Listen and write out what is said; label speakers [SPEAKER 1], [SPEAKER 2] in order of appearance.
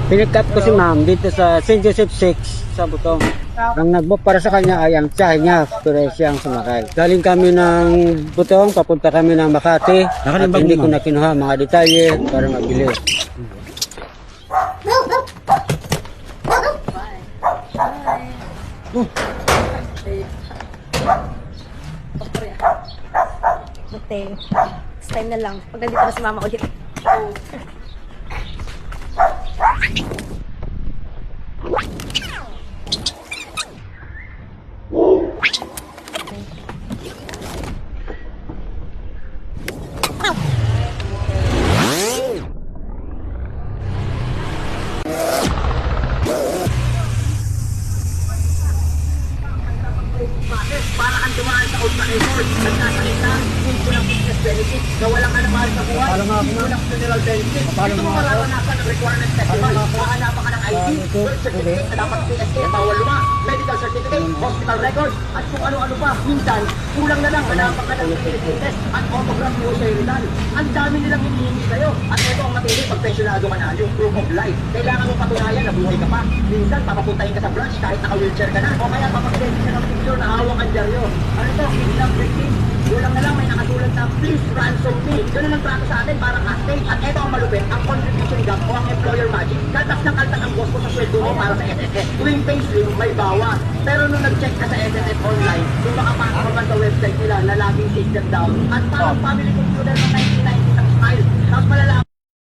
[SPEAKER 1] Pinick up ko si ma'am dito sa St. Joseph 6 sa Butong. Ang nag-book para sa kanya ay ang tiyahe niya, pero siyang sumakay. Galing kami ng Butong, papunta kami ng Makati. At hindi ko na kinuha mga detalye para mabili.
[SPEAKER 2] Buti. Next time na lang. Pag nandito na si mama ulit.
[SPEAKER 3] Para ang dumaan sa Ultra Resort at nasa kita, hindi ng business benefit na walang anamahal sa buhay, hindi ng funeral benefit. Ito mo mararanasan ng requirement festival. Mahanapan ka ng ID, birth certificate na dapat PSA at bawal luma, medical certificate, hospital records, at kung ano-ano pa. Minsan, kulang na lang hanapan ka ng utility test at autograph mo sa irital. Ang dami nilang hinihingi sa'yo. At ito ang matindi pag pensionado ka na, yung proof of life. Kailangan mo patunayan na buhay ka pa. Minsan, papapuntahin ka sa branch kahit naka-wheelchair ka na. O kaya papag-send ka ng picture na hawak ang dyaryo. Ano ito? Hindi lang breaking. Kulang na lang may nakasulat na please ransom me. Ganun ang trato sa atin para casting. At ito ang malupit, ang contribution gap o ang employer magic. Kaltas na kaltas ang boss ko sa sweldo mo para sa SSS. Tuwing payslip, may bawas. Pero nung nag-check ka sa SSS online, kung makapasok ka sa website nila na laging take them down. At parang family computer ng 1990 ang style. Tapos malalaman